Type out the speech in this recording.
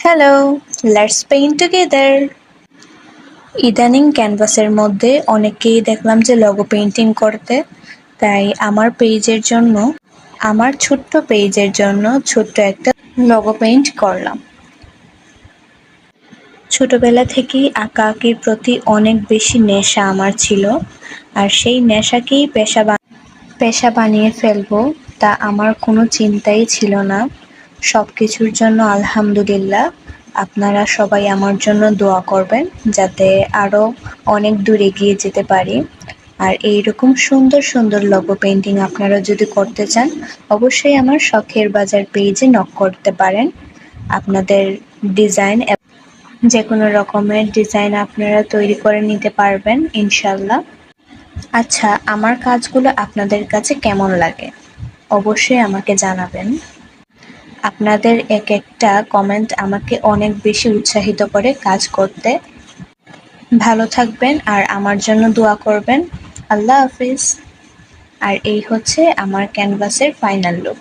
Hello, let's paint together. ইদানিং ক্যানভাসের মধ্যে অনেকেই দেখলাম যে লোগো পেইন্টিং করতে, তাই আমার ছোট্ট পেজের জন্য ছোট্ট একটা লোগো পেইন্ট করলাম। ছোটবেলা থেকেই আঁকাআঁকির প্রতি অনেক বেশি নেশা আমার ছিল, আর সেই নেশাকেই পেশা বানিয়ে ফেলবো তা আমার কোনো চিন্তাই ছিল না। সব কিছুর জন্য আলহামদুলিল্লাহ। আপনারা সবাই আমার জন্য দোয়া করবেন যাতে আরও অনেক দূর এগিয়ে যেতে পারি। আর এইরকম সুন্দর সুন্দর লোগো পেইন্টিং আপনারা যদি করতে চান, অবশ্যই আমার শখের বাজার পেজে নক করতে পারেন। আপনাদের ডিজাইন, যে কোনো রকমের ডিজাইন আপনারা তৈরি করে নিতে পারবেন ইনশাল্লাহ। আচ্ছা, আমার কাজগুলো আপনাদের কাছে কেমন লাগে অবশ্যই আমাকে জানাবেন। আপনাদের এক একটা কমেন্ট আমাকে অনেক বেশি উৎসাহিত করে কাজ করতে। ভালো থাকবেন আর আমার জন্য দোয়া করবেন। আল্লাহ হাফিজ। আর এই হচ্ছে আমার ক্যানভাসের ফাইনাল লুক।